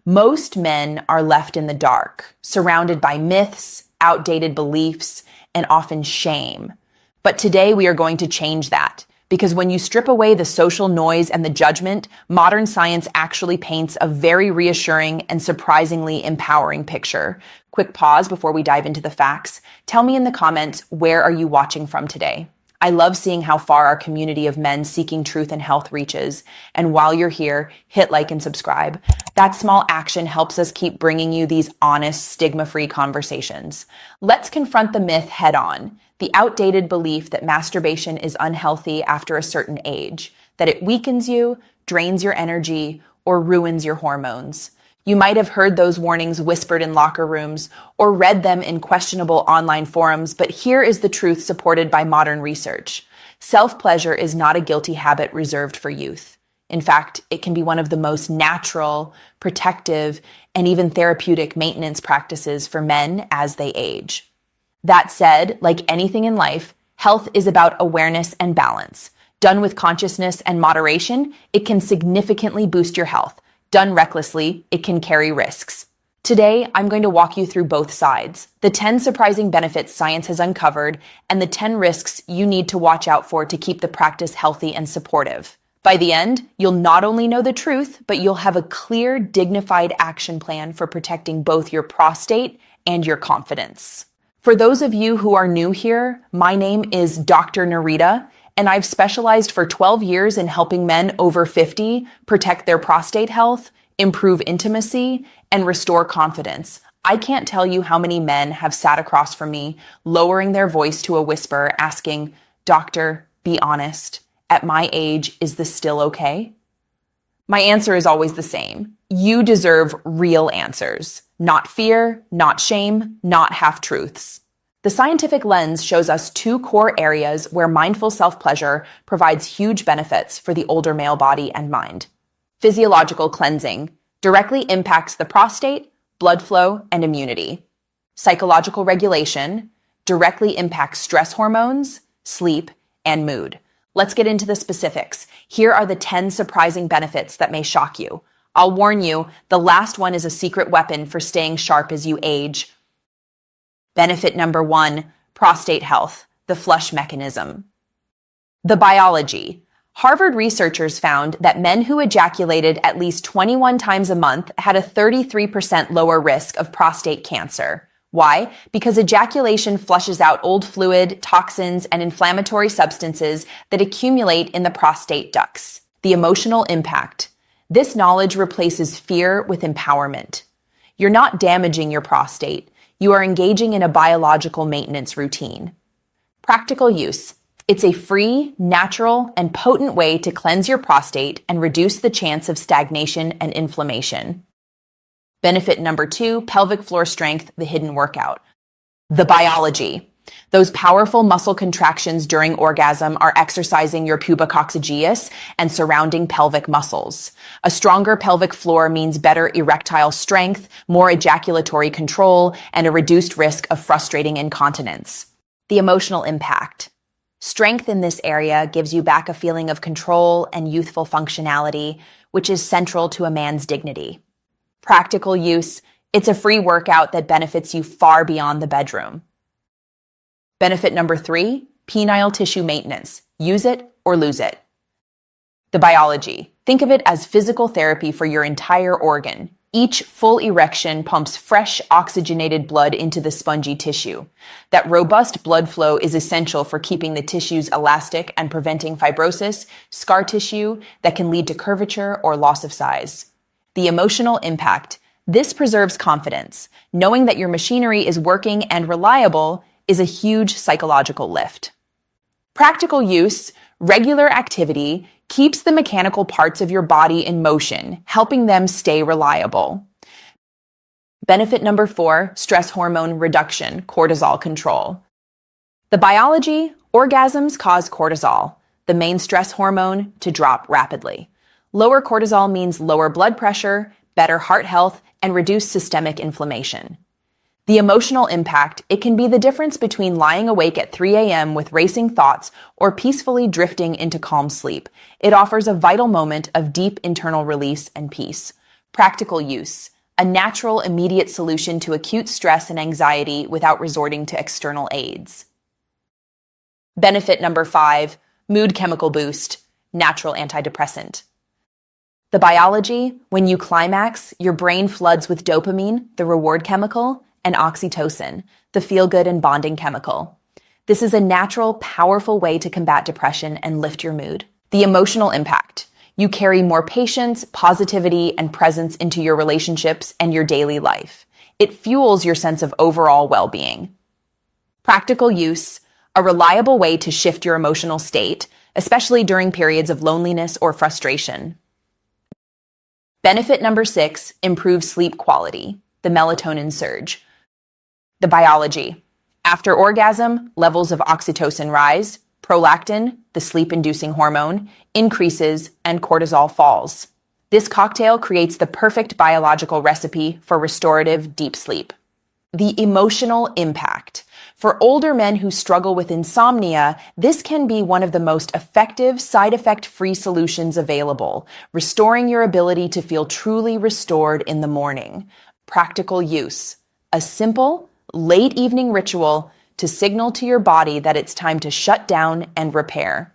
Most men are left in the dark, surrounded by myths, outdated beliefs, and often shame. But today we are going to change that, because when you strip away the social noise and the judgment, modern science actually paints a very reassuring and surprisingly empowering picture. Quick pause before we dive into the facts. Tell me in the comments, where are you watching from today? I love seeing how far our community of men seeking truth and health reaches. And while you're here, hit like and subscribe. That small action helps us keep bringing you these honest, stigma-free conversations. Let's confront the myth head on. The outdated belief that masturbation is unhealthy after a certain age, that it weakens you, drains your energy, or ruins your hormones. You might have heard those warnings whispered in locker rooms or read them in questionable online forums, but here is the truth supported by modern research. Self-pleasure is not a guilty habit reserved for youth. In fact, it can be one of the most natural, protective, and even therapeutic maintenance practices for men as they age. That said, like anything in life, health is about awareness and balance. Done with consciousness and moderation, it can significantly boost your health. Done recklessly, it can carry risks. Today, I'm going to walk you through both sides, the 10 surprising benefits science has uncovered, and the 10 risks you need to watch out for to keep the practice healthy and supportive. By the end, you'll not only know the truth, but you'll have a clear, dignified action plan for protecting both your prostate and your confidence. For those of you who are new here, my name is Dr. Nerita, and I've specialized for 12 years in helping men over 50 protect their prostate health, improve intimacy, and restore confidence. I can't tell you how many men have sat across from me, lowering their voice to a whisper, asking, "Doctor, be honest. At my age, is this still okay?" My answer is always the same. You deserve real answers. Not fear, not shame, not half-truths. The scientific lens shows us two core areas where mindful self-pleasure provides huge benefits for the older male body and mind. Physiological cleansing directly impacts the prostate, blood flow, and immunity. Psychological regulation directly impacts stress hormones, sleep, and mood. Let's get into the specifics. Here are the 10 surprising benefits that may shock you. I'll warn you, the last one is a secret weapon for staying sharp as you age. Benefit number 1, prostate health, the flush mechanism. The biology. Harvard researchers found that men who ejaculated at least 21 times a month had a 33% lower risk of prostate cancer. Why? Because ejaculation flushes out old fluid, toxins, and inflammatory substances that accumulate in the prostate ducts. The emotional impact. This knowledge replaces fear with empowerment. You're not damaging your prostate. You are engaging in a biological maintenance routine. Practical use. It's a free, natural, and potent way to cleanse your prostate and reduce the chance of stagnation and inflammation. Benefit number 2, pelvic floor strength, the hidden workout. The biology. Those powerful muscle contractions during orgasm are exercising your pubococcygeus and surrounding pelvic muscles. A stronger pelvic floor means better erectile strength, more ejaculatory control, and a reduced risk of frustrating incontinence. The emotional impact. Strength in this area gives you back a feeling of control and youthful functionality, which is central to a man's dignity. Practical use. It's a free workout that benefits you far beyond the bedroom. Benefit number 3, penile tissue maintenance. Use it or lose it. The biology. Think of it as physical therapy for your entire organ. Each full erection pumps fresh, oxygenated blood into the spongy tissue. That robust blood flow is essential for keeping the tissues elastic and preventing fibrosis, scar tissue that can lead to curvature or loss of size. The emotional impact. This preserves confidence. Knowing that your machinery is working and reliable is a huge psychological lift. Practical use, regular activity, keeps the mechanical parts of your body in motion, helping them stay reliable. Benefit number 4, stress hormone reduction, cortisol control. The biology, orgasms cause cortisol, the main stress hormone, to drop rapidly. Lower cortisol means lower blood pressure, better heart health, and reduced systemic inflammation. The emotional impact, it can be the difference between lying awake at 3 a.m. with racing thoughts or peacefully drifting into calm sleep. It offers a vital moment of deep internal release and peace. Practical use, a natural, immediate solution to acute stress and anxiety without resorting to external aids. Benefit number 5, mood chemical boost, natural antidepressant. The biology, when you climax, your brain floods with dopamine, the reward chemical, and oxytocin, the feel-good and bonding chemical. This is a natural, powerful way to combat depression and lift your mood. The emotional impact. You carry more patience, positivity, and presence into your relationships and your daily life. It fuels your sense of overall well-being. Practical use, a reliable way to shift your emotional state, especially during periods of loneliness or frustration. Benefit number 6, improves sleep quality, the melatonin surge. The biology. After orgasm, levels of oxytocin rise, prolactin, the sleep-inducing hormone, increases, and cortisol falls. This cocktail creates the perfect biological recipe for restorative deep sleep. The emotional impact. For older men who struggle with insomnia, this can be one of the most effective, side effect-free solutions available, restoring your ability to feel truly restored in the morning. Practical use. A simple, late evening ritual to signal to your body that it's time to shut down and repair.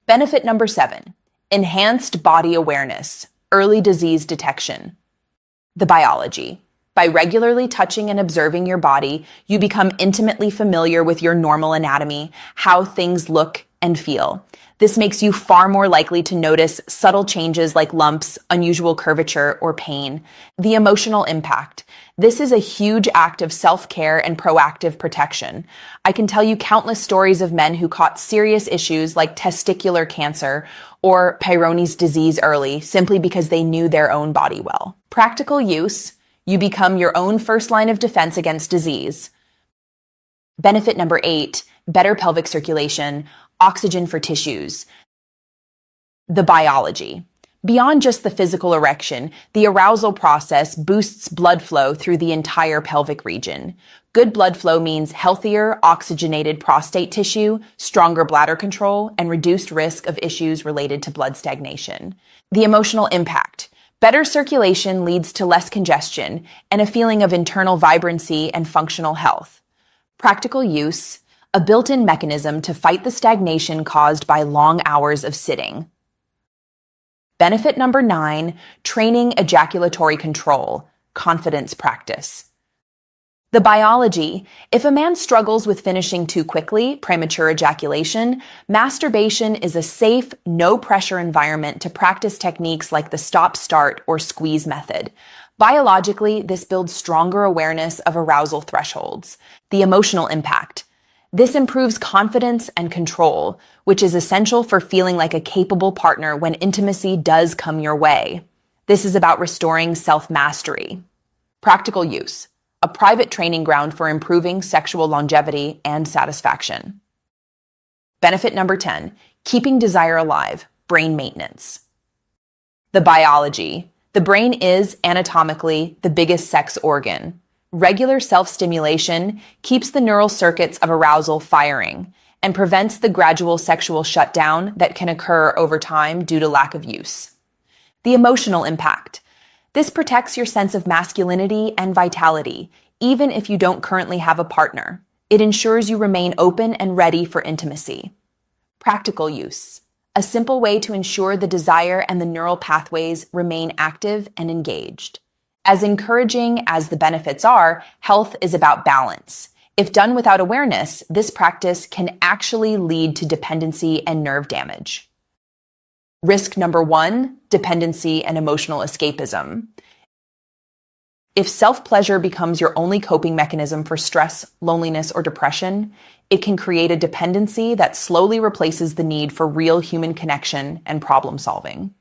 Benefit number 7, enhanced body awareness, early disease detection. The biology. By regularly touching and observing your body, you become intimately familiar with your normal anatomy, how things look and feel. This makes you far more likely to notice subtle changes like lumps, unusual curvature, or pain. The emotional impact. This is a huge act of self-care and proactive protection. I can tell you countless stories of men who caught serious issues like testicular cancer or Peyronie's disease early simply because they knew their own body well. Practical use. You become your own first line of defense against disease. Benefit number 8, better pelvic circulation, oxygen for tissues. The biology. Beyond just the physical erection, the arousal process boosts blood flow through the entire pelvic region. Good blood flow means healthier, oxygenated prostate tissue, stronger bladder control, and reduced risk of issues related to blood stagnation. The emotional impact. Better circulation leads to less congestion and a feeling of internal vibrancy and functional health. Practical use, a built-in mechanism to fight the stagnation caused by long hours of sitting. Benefit number 9, training ejaculatory control, confidence practice. The biology. If a man struggles with finishing too quickly, premature ejaculation, masturbation is a safe, no-pressure environment to practice techniques like the stop-start or squeeze method. Biologically, this builds stronger awareness of arousal thresholds. The emotional impact. This improves confidence and control, which is essential for feeling like a capable partner when intimacy does come your way. This is about restoring self-mastery. Practical use. A private training ground for improving sexual longevity and satisfaction. Benefit number 10, keeping desire alive, brain maintenance. The biology. The brain is, anatomically, the biggest sex organ. Regular self-stimulation keeps the neural circuits of arousal firing and prevents the gradual sexual shutdown that can occur over time due to lack of use. The emotional impact. This protects your sense of masculinity and vitality, even if you don't currently have a partner. It ensures you remain open and ready for intimacy. Practical use. A simple way to ensure the desire and the neural pathways remain active and engaged. As encouraging as the benefits are, health is about balance. If done without awareness, this practice can actually lead to dependency and nerve damage. Risk number 1, dependency and emotional escapism. If self-pleasure becomes your only coping mechanism for stress, loneliness, or depression, it can create a dependency that slowly replaces the need for real human connection and problem solving.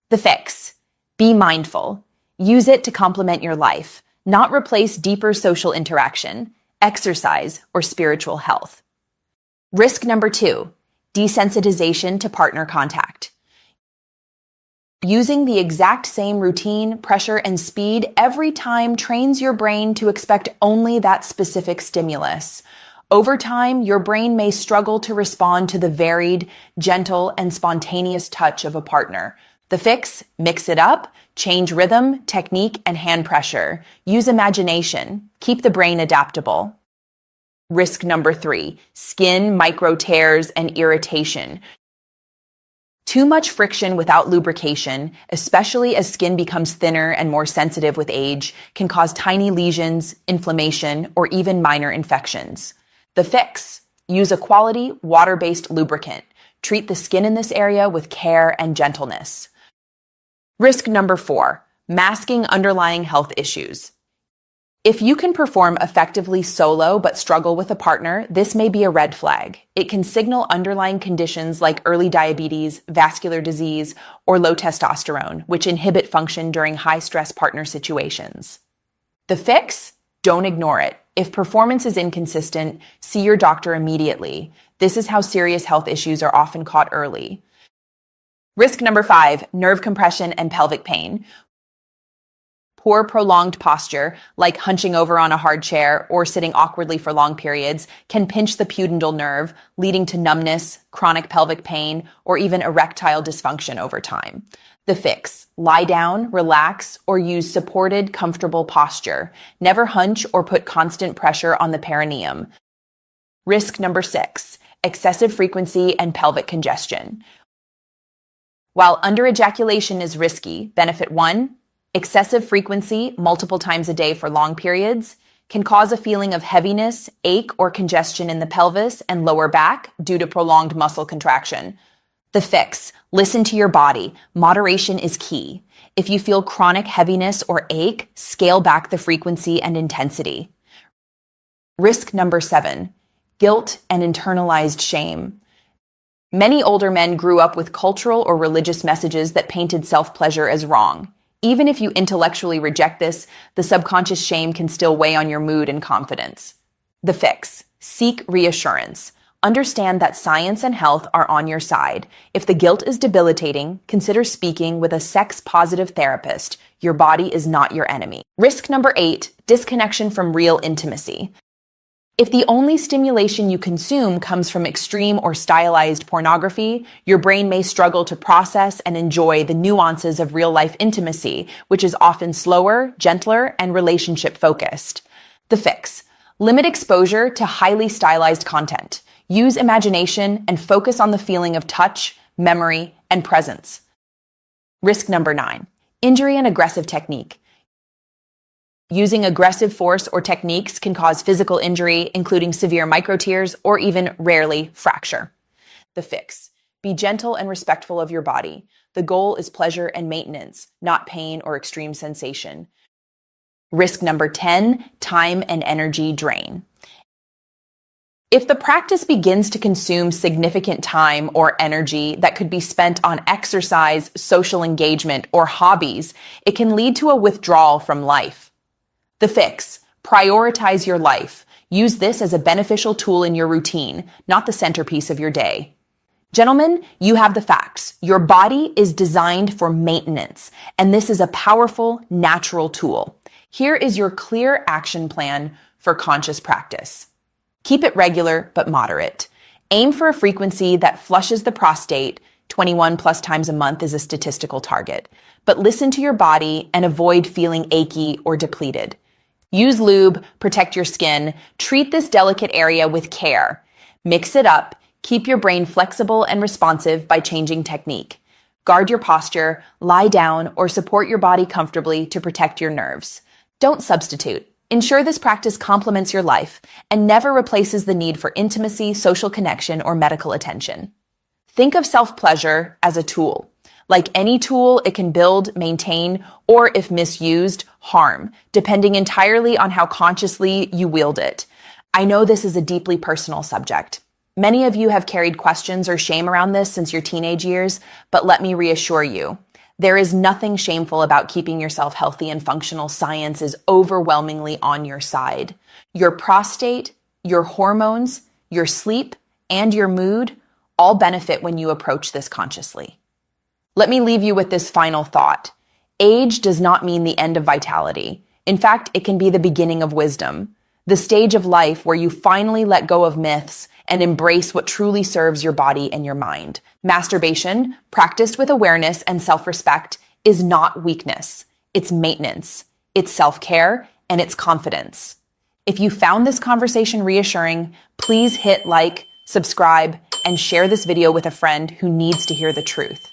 The fix. Be mindful. Use it to complement your life, not replace deeper social interaction, exercise, or spiritual health. Risk number 2, desensitization to partner contact. Using the exact same routine, pressure, and speed every time trains your brain to expect only that specific stimulus. Over time, your brain may struggle to respond to the varied, gentle, and spontaneous touch of a partner. The fix? Mix it up. Change rhythm, technique, and hand pressure. Use imagination. Keep the brain adaptable. Risk number 3, skin, micro tears, and irritation. Too much friction without lubrication, especially as skin becomes thinner and more sensitive with age, can cause tiny lesions, inflammation, or even minor infections. The fix: use a quality, water-based lubricant. Treat the skin in this area with care and gentleness. Risk number 4, masking underlying health issues. If you can perform effectively solo but struggle with a partner, this may be a red flag. It can signal underlying conditions like early diabetes, vascular disease, or low testosterone, which inhibit function during high-stress partner situations. The fix? Don't ignore it. If performance is inconsistent, see your doctor immediately. This is how serious health issues are often caught early. Risk number 5, nerve compression and pelvic pain. Poor prolonged posture, like hunching over on a hard chair or sitting awkwardly for long periods, can pinch the pudendal nerve, leading to numbness, chronic pelvic pain, or even erectile dysfunction over time. The fix: lie down, relax, or use supported, comfortable posture. Never hunch or put constant pressure on the perineum. Risk number 6, excessive frequency and pelvic congestion. While under-ejaculation is risky, benefit 1, excessive frequency, multiple times a day for long periods, can cause a feeling of heaviness, ache, or congestion in the pelvis and lower back due to prolonged muscle contraction. The fix: listen to your body. Moderation is key. If you feel chronic heaviness or ache, scale back the frequency and intensity. Risk number 7, guilt and internalized shame. Many older men grew up with cultural or religious messages that painted self-pleasure as wrong. Even if you intellectually reject this, the subconscious shame can still weigh on your mood and confidence. The fix: seek reassurance. Understand that science and health are on your side. If the guilt is debilitating, consider speaking with a sex-positive therapist. Your body is not your enemy. Risk number 8, disconnection from real intimacy. If the only stimulation you consume comes from extreme or stylized pornography, your brain may struggle to process and enjoy the nuances of real-life intimacy, which is often slower, gentler, and relationship-focused. The fix: limit exposure to highly stylized content. Use imagination and focus on the feeling of touch, memory, and presence. Risk number 9, injury and aggressive technique. Using aggressive force or techniques can cause physical injury, including severe microtears or even, rarely, fracture. The fix: be gentle and respectful of your body. The goal is pleasure and maintenance, not pain or extreme sensation. Risk number 10, time and energy drain. If the practice begins to consume significant time or energy that could be spent on exercise, social engagement, or hobbies, it can lead to a withdrawal from life. The fix: prioritize your life. Use this as a beneficial tool in your routine, not the centerpiece of your day. Gentlemen, you have the facts. Your body is designed for maintenance, and this is a powerful, natural tool. Here is your clear action plan for conscious practice. Keep it regular but moderate. Aim for a frequency that flushes the prostate. 21 plus times a month is a statistical target. But listen to your body and avoid feeling achy or depleted. Use lube, protect your skin, treat this delicate area with care. Mix it up, keep your brain flexible and responsive by changing technique. Guard your posture, lie down, or support your body comfortably to protect your nerves. Don't substitute. Ensure this practice complements your life and never replaces the need for intimacy, social connection, or medical attention. Think of self-pleasure as a tool. Like any tool, it can build, maintain, or if misused, harm, depending entirely on how consciously you wield it. I know this is a deeply personal subject. Many of you have carried questions or shame around this since your teenage years, but let me reassure you, there is nothing shameful about keeping yourself healthy and functional. Science is overwhelmingly on your side. Your prostate, your hormones, your sleep, and your mood all benefit when you approach this consciously. Let me leave you with this final thought. Age does not mean the end of vitality. In fact, it can be the beginning of wisdom, the stage of life where you finally let go of myths and embrace what truly serves your body and your mind. Masturbation, practiced with awareness and self-respect, is not weakness. It's maintenance, it's self-care, and it's confidence. If you found this conversation reassuring, please hit like, subscribe, and share this video with a friend who needs to hear the truth.